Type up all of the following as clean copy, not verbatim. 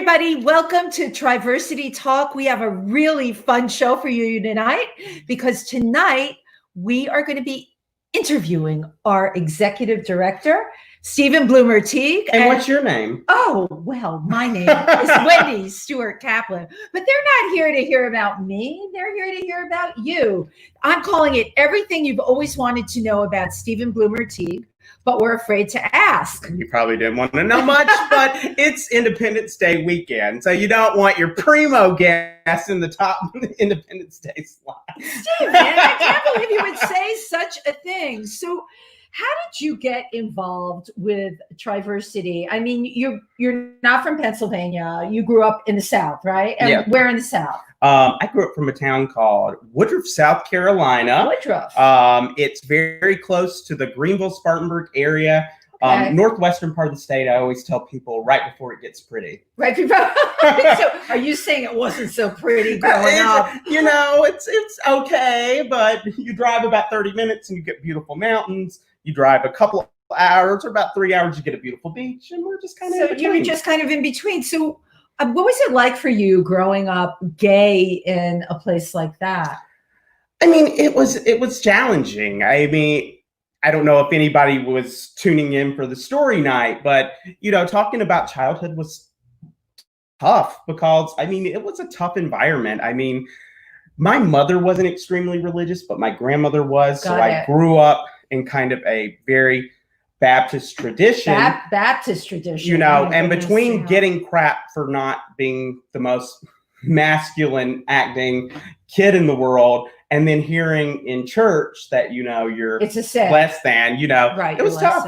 everybody. Welcome to Triversity Talk. We have a really fun show for you tonight because tonight we are going to be interviewing our executive director, Stephen Bloomer-Teague. And what's your name? Oh, well, my name is Wendy Stewart Kaplan, but they're not here to hear about me. They're here to hear about you. I'm calling it everything you've always wanted to know about Stephen Bloomer-Teague, but we're afraid to ask. You probably didn't want to know much, but it's Independence Day weekend, so you don't want your primo guest in the top Independence Day slot. Stephen, I can't believe you would say such a thing. So how did you get involved with Triversity? I mean, you're not from Pennsylvania. You grew up in the South, right? And yeah. Where in the South? I grew up from a town called Woodruff, South Carolina. Woodruff. It's very close to the Greenville-Spartanburg area. Okay. Northwestern part of the state, I always tell people right before it gets pretty. Right before. So are you saying it wasn't so pretty growing up? You know, it's okay, but you drive about 30 minutes and you get beautiful mountains. You drive a couple of hours or about 3 hours, you get a beautiful beach, and we're just kind of in between. You were just kind of in between. So what was it like for you growing up gay in a place like that? I mean, it was challenging. I mean, I don't know if anybody was tuning in for the story night, but, you know, talking about childhood was tough because, I mean, it was a tough environment. I mean, my mother wasn't extremely religious, but my grandmother was. I grew up in kind of a very Baptist tradition. Baptist tradition. You know, and between getting crap for not being the most masculine acting kid in the world and then hearing in church that, you know, you're less than, you know, right, it was tough.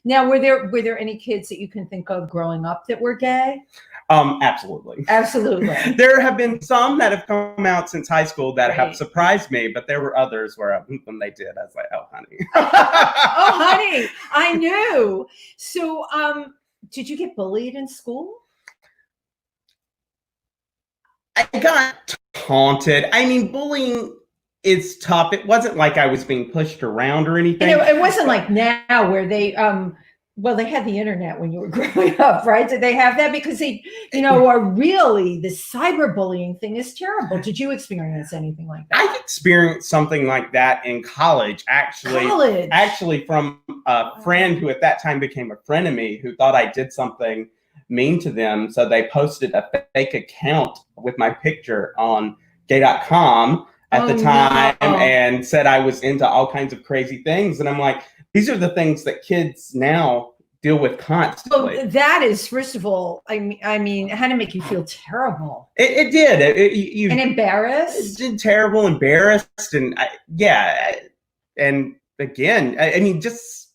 Now, were there any kids that you can think of growing up that were gay? Absolutely. Absolutely. There have been some that have come out since high school that have surprised me, but there were others where when they did, I was like, oh, honey. Oh, honey, I knew. So did you get bullied in school? I got taunted. I mean, bullying is tough. It wasn't like I was being pushed around or anything. And it wasn't like now where they they had the internet when you were growing up, right? Did they have that? Because they, you know, are really, the cyberbullying thing is terrible. Did you experience anything like that? I experienced something like that in college, actually from a friend who at that time became a friend of me who thought I did something mean to them. So they posted a fake account with my picture on gay.com at the time and said I was into all kinds of crazy things. And I'm like, these are the things that kids now deal with constantly. Well, that is, first of all, I mean, it had to make you feel terrible. It did. And embarrassed? It did terrible, embarrassed. And and again, I mean, just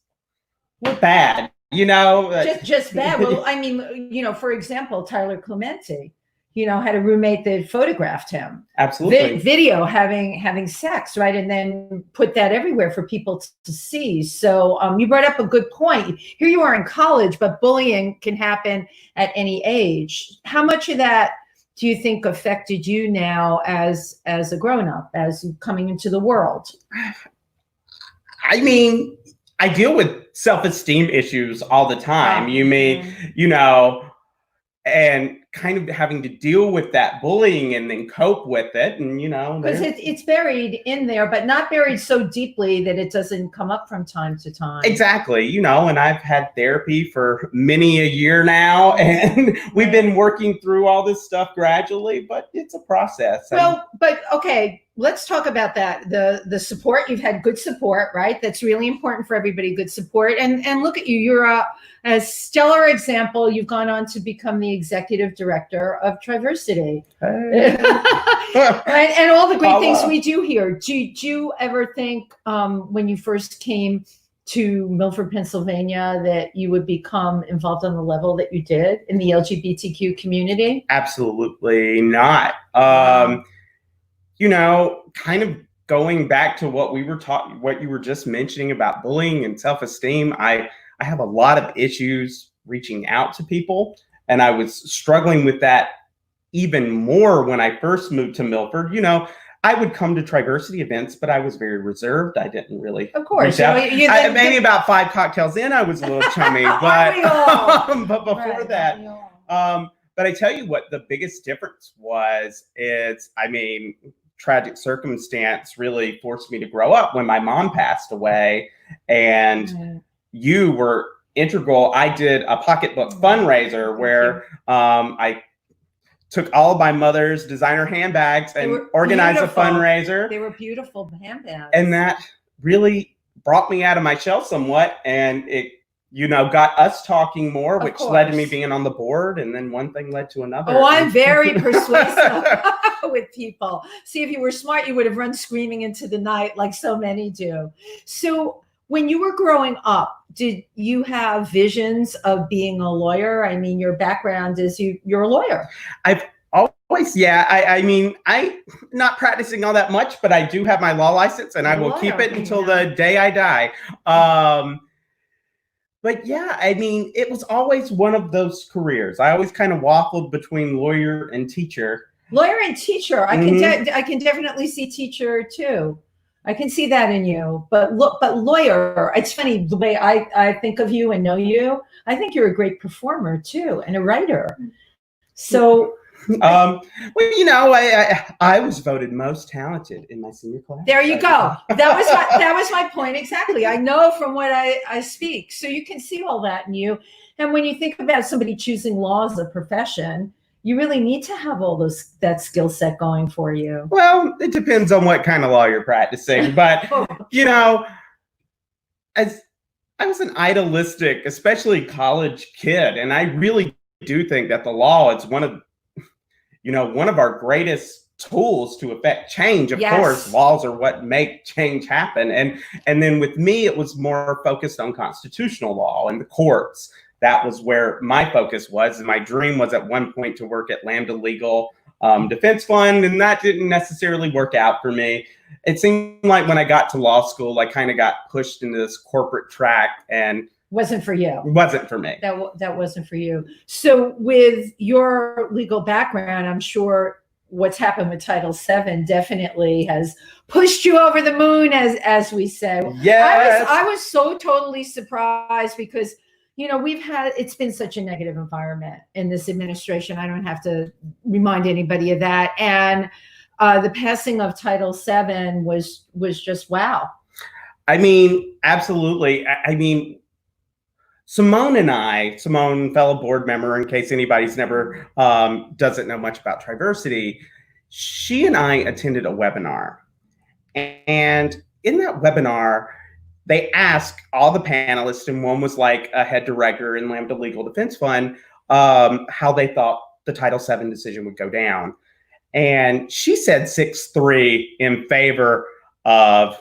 bad, you know. Just bad. Well, I mean, you know, for example, Tyler Clementi, you know, had a roommate that photographed him. Absolutely. Video having sex, right? And then put that everywhere for people to see. So you brought up a good point. Here you are in college, but bullying can happen at any age. How much of that do you think affected you now as a grown-up, as coming into the world? I mean, I deal with self-esteem issues all the time. You mean, you know, and kind of having to deal with that bullying and then cope with it. And, you know, because it's buried in there, but not buried so deeply that it doesn't come up from time to time. Exactly. You know, and I've had therapy for many a year now, and we've been working through all this stuff gradually, but it's a process. Well, but okay, let's talk about that. The support, you've had good support, right? That's really important for everybody, good support. And look at you, you're a stellar example. You've gone on to become the executive director of Triversity. Hey. Right? And all the great things we do here. Did you ever think when you first came to Milford, Pennsylvania, that you would become involved on the level that you did in the LGBTQ community? Absolutely not. You know, kind of going back to what we were talking, what you were just mentioning about bullying and self-esteem, I have a lot of issues reaching out to people, and I was struggling with that even more when I first moved to Milford. You know, I would come to Triversity events, but I was very reserved. I didn't really, of course, maybe about 5 cocktails in, I was a little chummy, but but before that, But I tell you what, the biggest difference is, I mean, tragic circumstance really forced me to grow up when my mom passed away, and you were integral. I did a pocketbook fundraiser where I took all of my mother's designer handbags and organized a fundraiser. They were beautiful handbags. And that really brought me out of my shell somewhat. And it, got us talking more, which led to me being on the board. And then one thing led to another. Oh, I'm very persuasive with people. See, if you were smart, you would have run screaming into the night like so many do. So when you were growing up, did you have visions of being a lawyer? I mean, your background is you're a lawyer. I've always, I mean, I'm not practicing all that much, but I do have my law license, and I will keep it until the day I die. But yeah, I mean, it was always one of those careers. I always kind of waffled between lawyer and teacher. Lawyer and teacher. I can definitely see teacher too. I can see that in you, but lawyer, it's funny the way I think of you and know you. I think you're a great performer too, and a writer. So, I was voted most talented in my senior class. There you go. That was my point exactly. I know from what I speak, so you can see all that in you. And when you think about somebody choosing law as a profession, you really need to have all that skill set going for you. Well, it depends on what kind of law you're practicing. But, as I was an idealistic, especially college kid, and I really do think that the law is one of our greatest tools to affect change. Of course, laws are what make change happen. And then with me, it was more focused on constitutional law and the courts. That was where my focus was. And my dream was at one point to work at Lambda Legal Defense Fund, and that didn't necessarily work out for me. It seemed like when I got to law school, I kind of got pushed into this corporate track, and wasn't for you. Wasn't for me. That wasn't for you. So with your legal background, I'm sure what's happened with Title VII definitely has pushed you over the moon, as we said. Yes. I was so totally surprised because it's been such a negative environment in this administration. I don't have to remind anybody of that. And the passing of Title VII was just wow. I mean, absolutely. I mean, Simone, fellow board member, in case anybody's never doesn't know much about Triversity, she and I attended a webinar. And in that webinar, they asked all the panelists, and one was like a head director in Lambda Legal Defense Fund, how they thought the Title VII decision would go down. And she said 6-3 in favor of,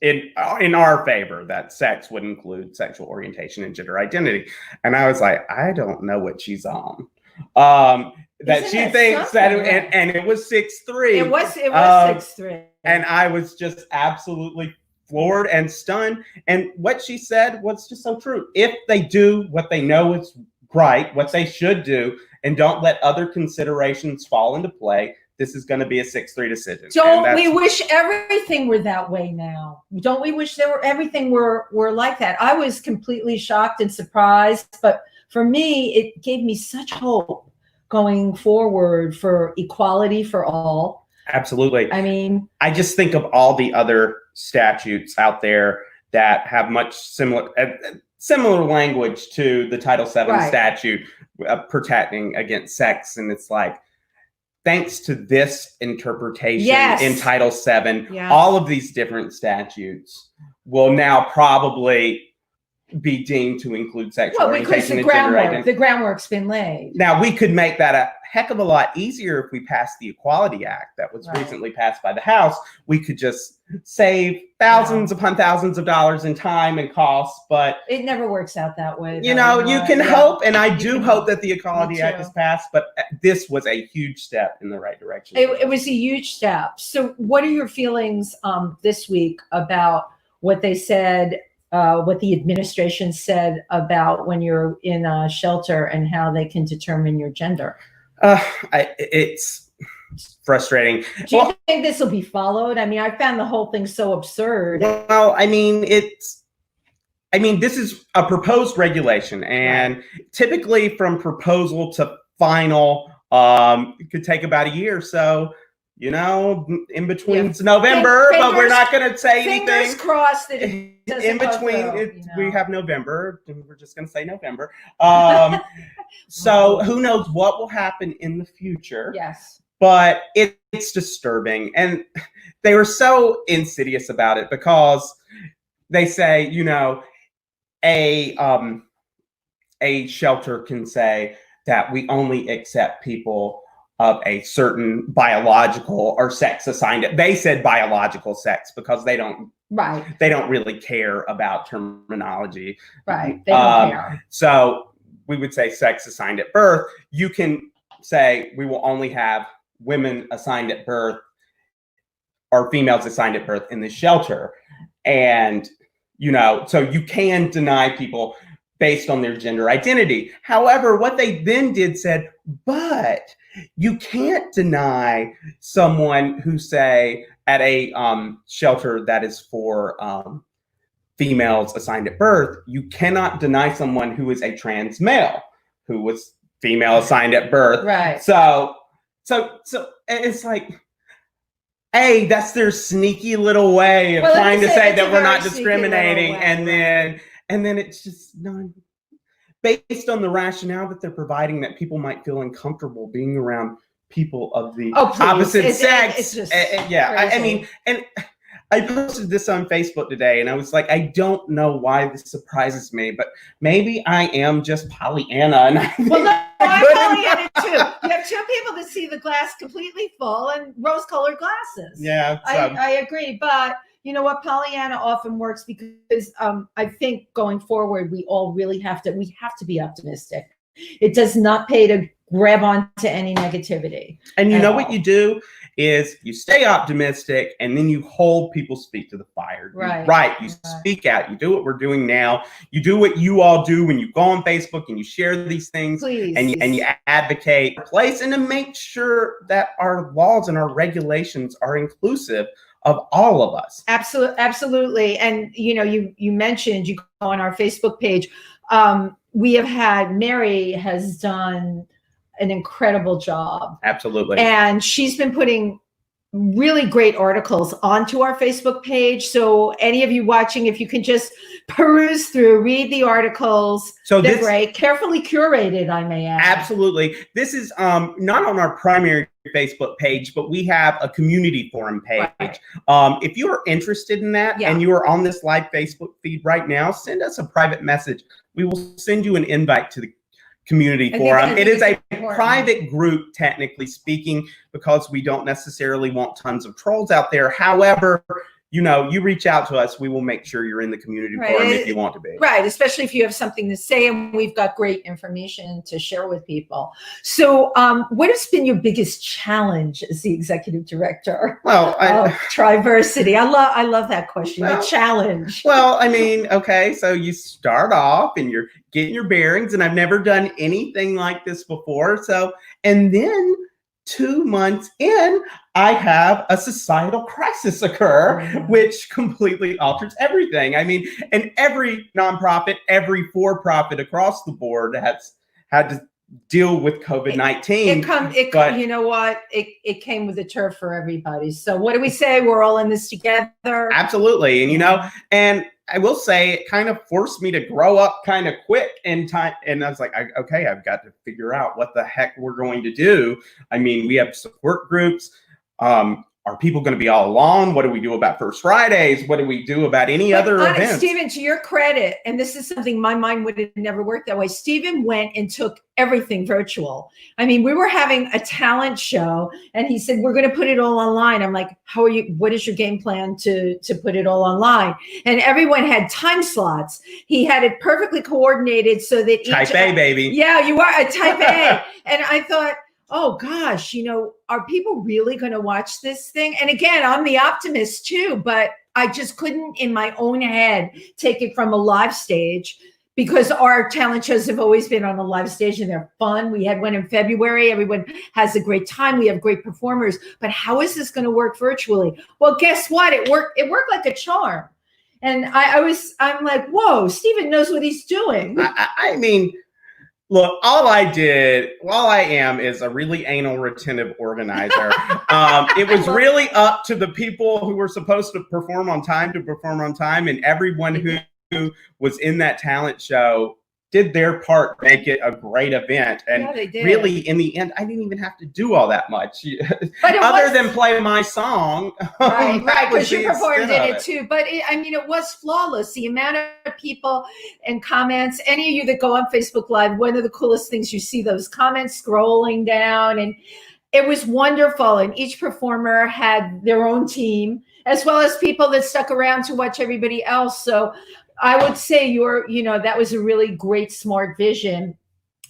in our favor, that sex would include sexual orientation and gender identity. And I was like, I don't know what she's on. That she thinks that, and it was 6-3. It was 6-3. And I was just absolutely floored and stunned. And what she said was just so true. If they do what they know is right, what they should do, and don't let other considerations fall into play, this is going to be a 6-3 decision. Don't we wish everything were that way now? Don't we wish everything were like that? I was completely shocked and surprised, but for me, it gave me such hope going forward for equality for all. Absolutely. I mean, I just think of all the other statutes out there that have much similar language to the Title VII statute protecting against sex. And it's like, thanks to this interpretation in Title VII, all of these different statutes will now probably be deemed to include sexual orientation and gender identity. The groundwork's been laid. Now, we could make that a heck of a lot easier if we passed the Equality Act that was recently passed by the House. We could just save thousands upon thousands of dollars in time and costs, but it never works out that way. You can hope, and I do hope that the Equality Act is passed, but this was a huge step in the right direction. It was a huge step. So what are your feelings this week about what they said, what the administration said about when you're in a shelter and how they can determine your gender? It's frustrating. Do you think this will be followed? I mean, I found the whole thing so absurd. Well, I mean, this is a proposed regulation, and typically from proposal to final. It could take about a year. So, you know, in between it's November, but we're not going to say anything. Fingers crossed that it doesn't in between, through, we have November, and we're just going to say November. So who knows what will happen in the future? Yes. But it's disturbing. And they were so insidious about it because they say, you know, a shelter can say that we only accept people of a certain biological or sex assigned. They said biological sex because they don't really care about terminology. Right. They don't care. So we would say sex assigned at birth. You can say we will only have women assigned at birth or females assigned at birth in the shelter. And, you know, so you can deny people based on their gender identity. However, what they then did said, but you can't deny someone who, say, at a shelter that is for females assigned at birth, you cannot deny someone who is a trans male who was female assigned at birth. Right. So it's like, hey, that's their sneaky little way of trying to say that we're not discriminating, and then it's just based on the rationale that they're providing that people might feel uncomfortable being around people of the opposite sex. It's just I mean, and I posted this on Facebook today, and I was like, I don't know why this surprises me, but maybe I am just Pollyanna. And I'm Pollyanna too. You have two people that see the glass completely full and rose-colored glasses. Yeah, I agree, but you know what? Pollyanna often works because I think going forward, we all really have to be optimistic. It does not pay to grab onto any negativity. And you know what you do is you stay optimistic, and then you hold people's feet to the fire. You speak out. You do what we're doing now. You do what you all do when you go on Facebook and you share these things. Please. And you advocate a place, and to make sure that our laws and our regulations are inclusive of all of us. Absolutely. And you know, you mentioned, you go on our Facebook page. We have had, Mary has done an incredible job. Absolutely. And she's been putting really great articles onto our Facebook page. So any of you watching, if you can just peruse through, read the articles. So they're great, carefully curated, I may add. Absolutely. This is not on our primary Facebook page, but we have a community forum page. Right. If you are interested in that and you are on this live Facebook feed right now, send us a private message. We will send you an invite to the community forum. It is a private group, technically speaking, because we don't necessarily want tons of trolls out there. However, you know, you reach out to us, we will make sure you're in the community forum if you want to be. Right, especially if you have something to say, and we've got great information to share with people. So what has been your biggest challenge as the executive director of Triversity? I love that question, the challenge. Well, I mean, okay, so you start off and you're getting your bearings, and I've never done anything like this before. So, and then 2 months in, I have a societal crisis occur, which completely alters everything. I mean, and every nonprofit, every for-profit across the board has had to deal with COVID-19. You know what? It came with a turf for everybody. So what do we say? We're all in this together. Absolutely. And, you know, and I will say it kind of forced me to grow up kind of quick in time. And I was like, okay, I've got to figure out what the heck we're going to do. I mean, we have support groups. Are people going to be all alone? What do we do about First Fridays? What do we do about any other events? Stephen, to your credit, and this is something my mind would have never worked that way, Stephen went and took everything virtual. I mean, we were having a talent show, and he said, we're going to put it all online. I'm like, how are you? What is your game plan to put it all online? And everyone had time slots. He had it perfectly coordinated so that Type A, baby. Yeah, you are a type A. And I thought, oh gosh, you know, are people really going to watch this thing? And again, I'm the optimist too, but I just couldn't in my own head take it from a live stage, because our talent shows have always been on a live stage and they're fun. We had one in February. Everyone has a great time. We have great performers, but how is this going to work virtually? Well, guess what? It worked like a charm. And I'm like, whoa, Stephen knows what he's doing. I mean, Look, all I am is a really anal retentive organizer. It was really up to the people who were supposed to perform on time, and everyone who was in that talent show did their part to make it a great event. And really, in the end, I didn't even have to do all that much, other than play my song. Right, because you performed in it too. But it was flawless. The amount of people and comments. Any of you that go on Facebook Live, one of the coolest things, you see those comments scrolling down, and it was wonderful. And each performer had their own team, as well as people that stuck around to watch everybody else. So I would say that was a really great, smart vision.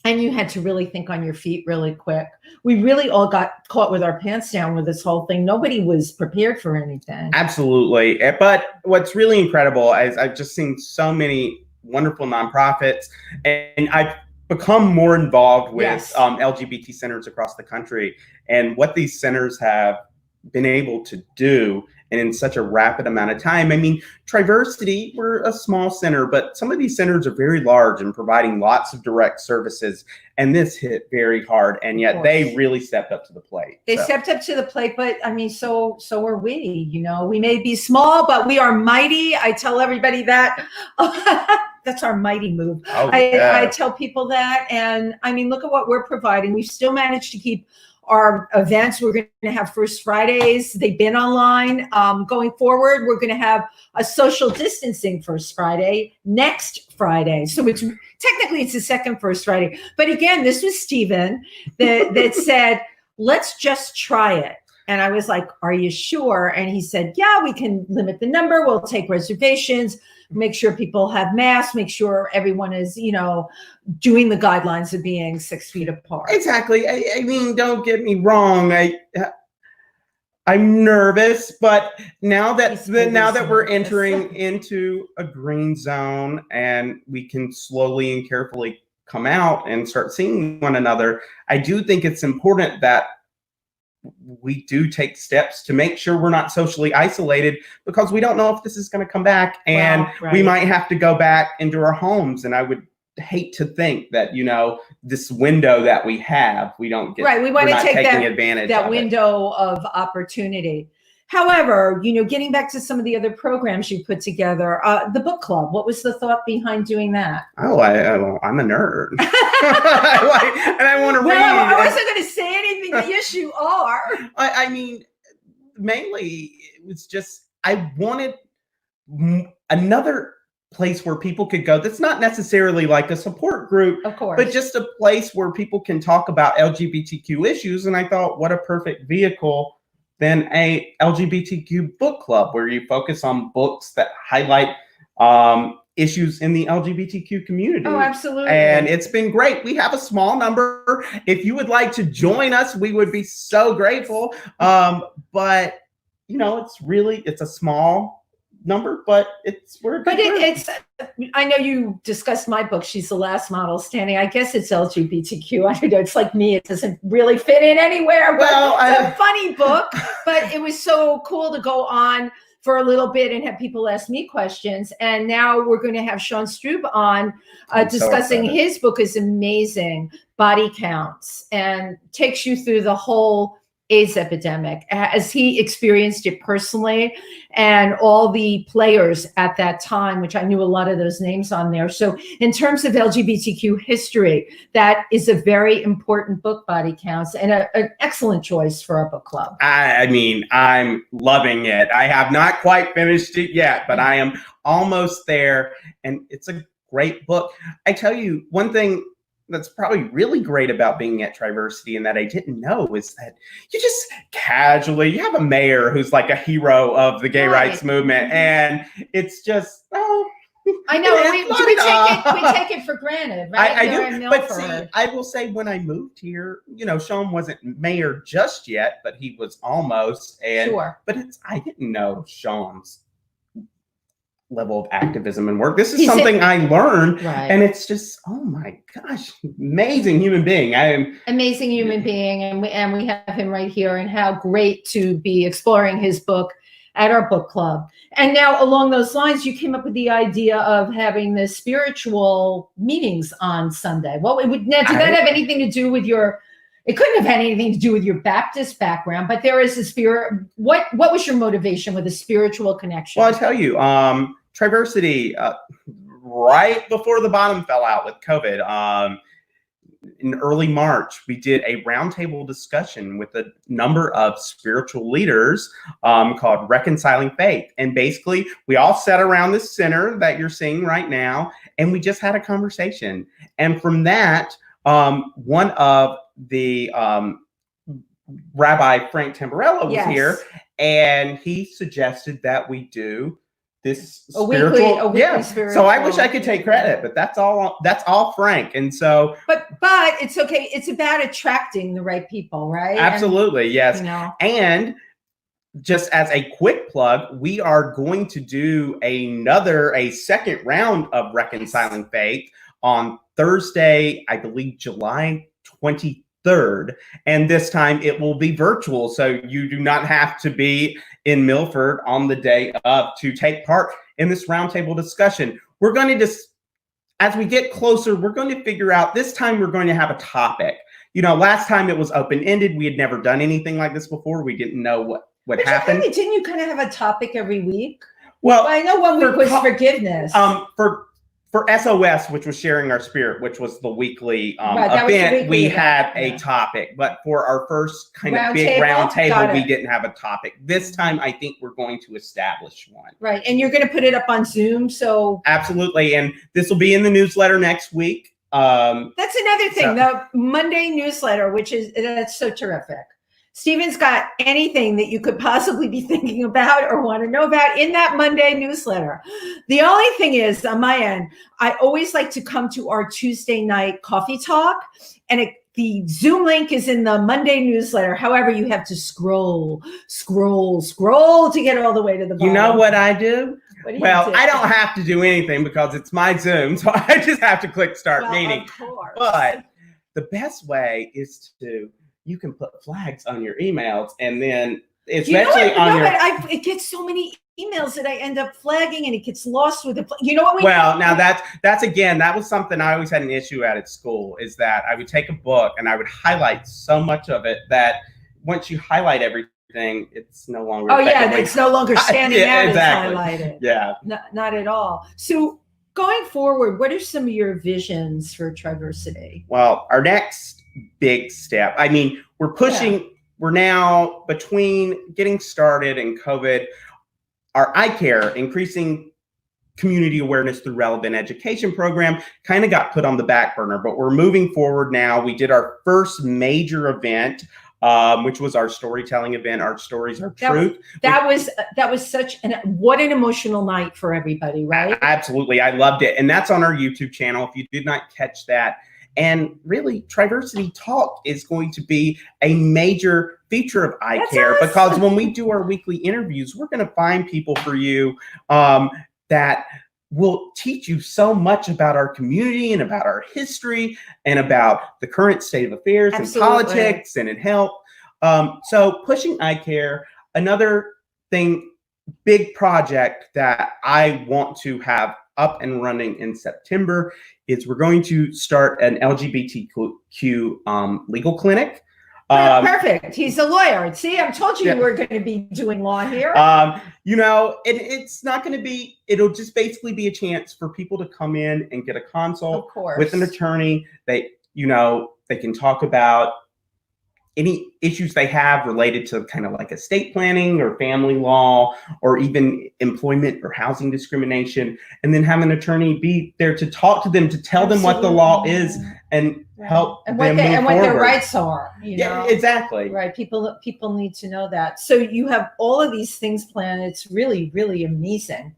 And you had to really think on your feet really quick. We really all got caught with our pants down with this whole thing. Nobody was prepared for anything. Absolutely. But what's really incredible is I've just seen so many wonderful nonprofits, and I've become more involved with LGBT centers across the country, and what these centers have been able to do, and in such a rapid amount of time. I mean, Triversity, we're a small center, but some of these centers are very large and providing lots of direct services. And this hit very hard, and yet they really stepped up to the plate. They stepped up to the plate, but so are we. We may be small, but we are mighty. I tell everybody that. That's our mighty move. I tell people that, and look at what we're providing. We've still managed to keep our events. We're going to have First Fridays. They've been online. Going forward, we're going to have a social distancing First Friday next Friday. So it's the second First Friday. But again, this was Stephen that said, let's just try it. And I was like, are you sure? And he said, yeah, we can limit the number. We'll take reservations, make sure people have masks, make sure everyone is, doing the guidelines of being 6 feet apart. Exactly. I mean, don't get me wrong. I'm nervous, but now that we're entering into a green zone and we can slowly and carefully come out and start seeing one another, I do think it's important that we do take steps to make sure we're not socially isolated, because we don't know if this is going to come back, and we might have to go back into our homes. And I would hate to think that, this window that we have, we don't get, we want to take that window of opportunity. However, getting back to some of the other programs you put together, the book club, what was the thought behind doing that? Oh, I'm a nerd. And I want to read. I wasn't going to say anything. Yes, you are. I mean, mainly it was just, I wanted another place where people could go that's not necessarily like a support group, of course, but just a place where people can talk about LGBTQ issues. And I thought, what a perfect vehicle than a LGBTQ book club, where you focus on books that highlight issues in the LGBTQ community. Oh, absolutely. And it's been great. We have a small number. If you would like to join us, we would be so grateful. But it's a small number, but I know you discussed my book, She's the Last Model Standing. I guess it's LGBTQ. I don't know. It's like me. It doesn't really fit in anywhere. But it's a funny book. But it was so cool to go on for a little bit and have people ask me questions. And now we're going to have Sean Strub on discussing his book. Is amazing, Body Counts, and takes you through the whole AIDS epidemic as he experienced it personally, and all the players at that time, which I knew a lot of those names on there. So in terms of LGBTQ history, that is a very important book, Body Counts, and an excellent choice for our book club. I mean, I'm loving it. I have not quite finished it yet, but I am almost there, and it's a great book. I tell you, one thing that's probably really great about being at Triversity, and that I didn't know, is that you just casually, you have a mayor who's like a hero of the gay rights movement, and it's just, I know, we take it for granted, right? I do, but see, I will say, when I moved here, Sean wasn't mayor just yet, but he was almost, and but I didn't know Sean's level of activism and work. This is something I learned, and it's just, oh my gosh, amazing human being. Amazing human being, and we have him right here, and how great to be exploring his book at our book club. And now along those lines, you came up with the idea of having the spiritual meetings on Sunday. Now, did that have anything to do with it couldn't have had anything to do with your Baptist background, but there is a spirit. What was your motivation with a spiritual connection? Well, I'll tell you, Triversity, right before the bottom fell out with COVID, in early March, we did a roundtable discussion with a number of spiritual leaders called Reconciling Faith. And basically, we all sat around this center that you're seeing right now, and we just had a conversation. And from that, one of the Rabbi Frank Tamburello was here, and he suggested that we do this spiritual, spiritual. So I wish I could take credit, but that's all Frank. And so, but it's okay. It's about attracting the right people, right? Absolutely, yes. And just as a quick plug, we are going to do a second round of Reconciling Faith on Thursday, I believe July 23rd. And this time it will be virtual. So you do not have to be in Milford on the day of to take part in this roundtable discussion. We're going to as we get closer, we're going to figure out, this time we're going to have a topic. Last time it was open-ended. We had never done anything like this before. We didn't know what happened. Didn't you kind of have a topic every week? Well, I know one week was forgiveness. For SOS, which was Sharing Our Spirit, which was the weekly event, we had a topic. But for our first kind of big round table, we didn't have a topic. This time, I think we're going to establish one. Right. And you're going to put it up on Zoom. So absolutely. And this will be in the newsletter next week. That's another thing, the Monday newsletter, that's so terrific. Steven's got anything that you could possibly be thinking about or want to know about in that Monday newsletter. The only thing is, on my end, I always like to come to our Tuesday night coffee talk, and the Zoom link is in the Monday newsletter. However, you have to scroll to get all the way to the bottom. You know what I do? Well, I don't have to do anything because it's my Zoom, so I just have to click start meeting. Of course. But the best way is you can put flags on your emails, and then especially it gets so many emails that I end up flagging, and it gets lost with now that was something I always had an issue at school, is that I would take a book and I would highlight so much of it that once you highlight everything, it's no longer it's no longer standing out exactly. As highlighted. Yeah, not at all. So going forward, what are some of your visions for Triversity? Well, our next big step, we're pushing, we're now between getting started and COVID, our iCare, increasing community awareness through relevant education program, kind of got put on the back burner, but we're moving forward now. We did our first major event, which was our storytelling event, Our Stories, Our Truth. That was what an emotional night for everybody, right? Absolutely. I loved it. And that's on our YouTube channel if you did not catch that. And really, Triversity Talk is going to be a major feature of iCare, because when we do our weekly interviews, we're going to find people for you that will teach you so much about our community and about our history and about the current state of affairs and politics and in health. So pushing iCare, another thing, big project that I want to have up and running in September is we're going to start an LGBTQ legal clinic. Perfect. He's a lawyer. See, I told you were going to be doing law here. It's not going to be, it'll just basically be a chance for people to come in and get a consult with an attorney. They can talk about any issues they have related to kind of like estate planning or family law or even employment or housing discrimination, and then have an attorney be there to talk to them, to tell them what the law is and help them move forward. What their rights are. Yeah, exactly. Right. People need to know that. So you have all of these things planned. It's really, really amazing.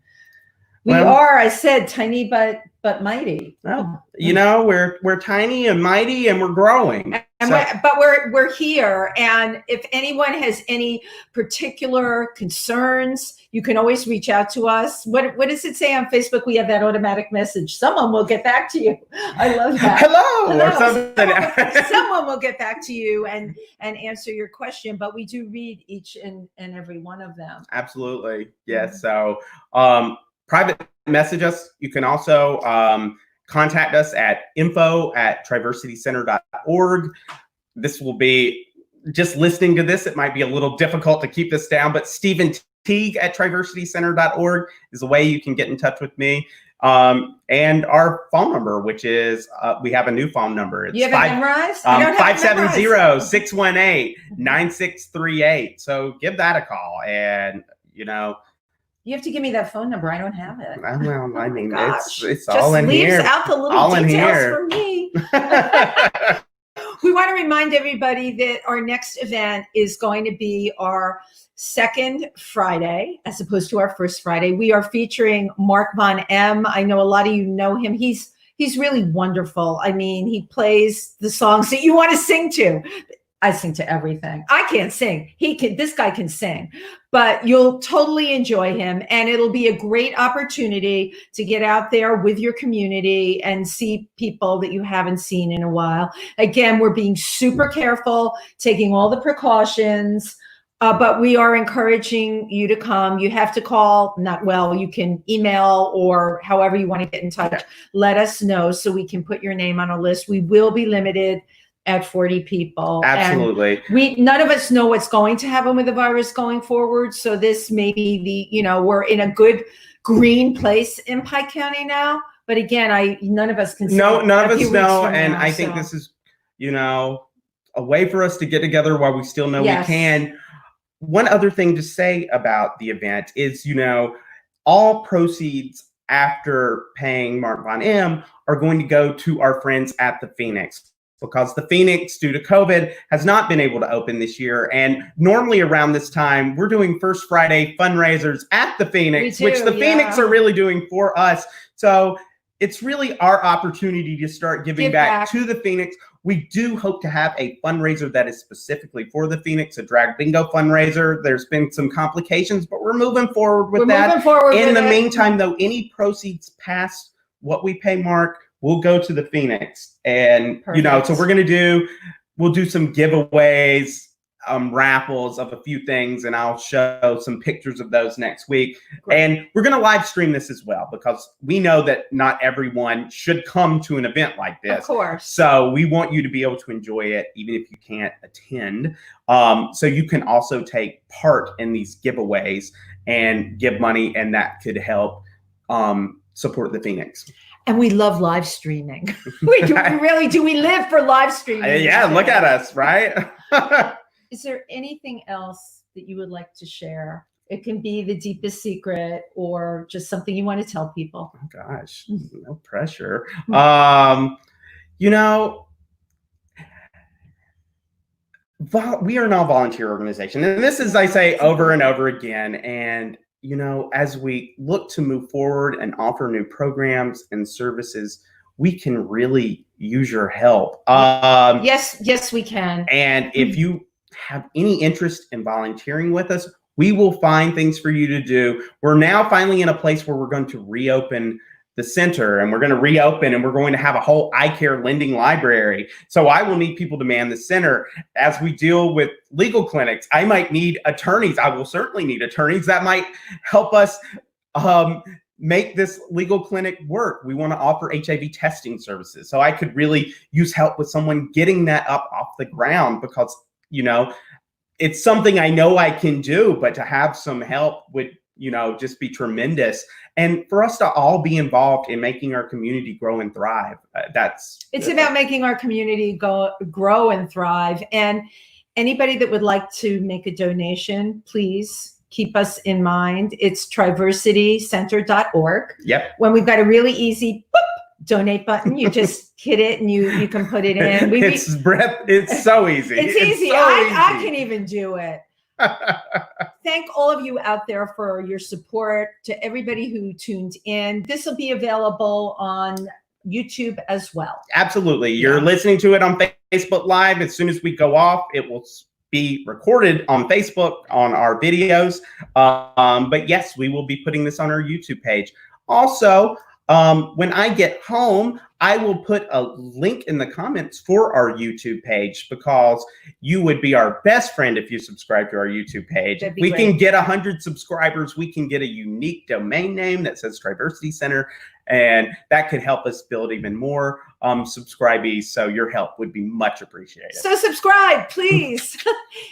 We are, I said, tiny but mighty. Well, you know, we're tiny and mighty, and we're growing. But we're here, and if anyone has any particular concerns, you can always reach out to us. What does it say on Facebook? We have that automatic message. Someone will get back to you. I love that. Hello. Or something. Someone will get back to you and answer your question. But we do read each and every one of them. Absolutely, yes. So private message us. You can also contact us at info@triversitycenter.org. This will be, just listening to this, it might be a little difficult to keep this down, but Teague at triversitycenter.org is the way you can get in touch with me. And our phone number, which is, we have a new phone number. It's 570-618-9638. So give that a call, and, you know, you have to give me that phone number. I don't have it. Well, I mean, it's all just in here. Just leaves out the little details for me. We want to remind everybody that our next event is going to be our second Friday, as opposed to our first Friday. We are featuring Mark Von M. I know a lot of you know him. He's really wonderful. I mean, he plays the songs that you want to sing to. I sing to everything. I can't sing. This guy can sing, but you'll totally enjoy him. And it'll be a great opportunity to get out there with your community and see people that you haven't seen in a while. Again, we're being super careful, taking all the precautions, but we are encouraging you to come. You have to call, you can email, or however you want to get in touch. Let us know so we can put your name on a list. We will be limited at 40 people. Absolutely. And none of us know what's going to happen with the virus going forward. So this may be we're in a good green place in Pike County now. But again, none of us can say. None of us know. And I think this is, a way for us to get together while we still know we can. One other thing to say about the event is, all proceeds after paying Mark Von M are going to go to our friends at the Phoenix, because the Phoenix, due to COVID, has not been able to open this year. And normally around this time, we're doing First Friday fundraisers at the Phoenix, which the Phoenix are really doing for us. So it's really our opportunity to start giving back to the Phoenix. We do hope to have a fundraiser that is specifically for the Phoenix, a drag bingo fundraiser. There's been some complications, but we're moving forward with that. In the meantime, though, any proceeds past what we pay Mark, we'll go to the Phoenix. And, so we'll do some giveaways, raffles of a few things, and I'll show some pictures of those next week. Great. And we're going to live stream this as well, because we know that not everyone should come to an event like this. Of course. So we want you to be able to enjoy it, even if you can't attend. So you can also take part in these giveaways and give money, and that could help support the Phoenix. And we love live streaming. We really do. We live for live streaming. Yeah, look at us, right? Is there anything else that you would like to share? It can be the deepest secret, or just something you want to tell people. Oh, gosh, no pressure. We are now a volunteer organization. And this is, I say over and over again. And as we look to move forward and offer new programs and services, we can really use your help. Yes, we can. And if you have any interest in volunteering with us, we will find things for you to do. We're now finally in a place where we're going to reopen the center, and we're going to reopen, and we're going to have a whole eye care lending library. So I will need people to man the center. As we deal with legal clinics, I might need attorneys. I will certainly need attorneys that might help us make this legal clinic work. We want to offer HIV testing services. So I could really use help with someone getting that up off the ground, because, it's something I know I can do, but to have some help would, just be tremendous. And for us to all be involved in making our community grow and thrive, it's about making our community grow and thrive. And anybody that would like to make a donation, please keep us in mind. It's triversitycenter.org. Yep. When we've got a really easy donate button, you just hit it and you can put it in. It's so easy. It's easy. I can even do it. thank all of you out there for your support, to everybody who tuned in. This will be available on YouTube as well. Absolutely. You're listening to it on Facebook Live. As soon as we go off, it will be recorded on Facebook on our videos. But yes, we will be putting this on our YouTube page. Also, when I get home, I will put a link in the comments for our YouTube page, because you would be our best friend if you subscribe to our YouTube page. If we can get 100 subscribers, we can get a unique domain name that says Triversity Center, and that could help us build even more subscribees. So your help would be much appreciated. So subscribe, please.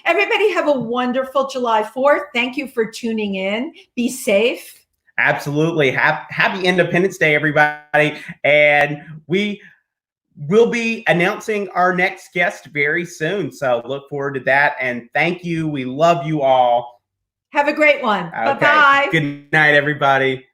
Everybody have a wonderful July 4th. Thank you for tuning in. Be safe. Absolutely. Happy Independence Day, everybody. And we will be announcing our next guest very soon. So look forward to that. And thank you. We love you all. Have a great one. Okay. Bye-bye. Good night, everybody.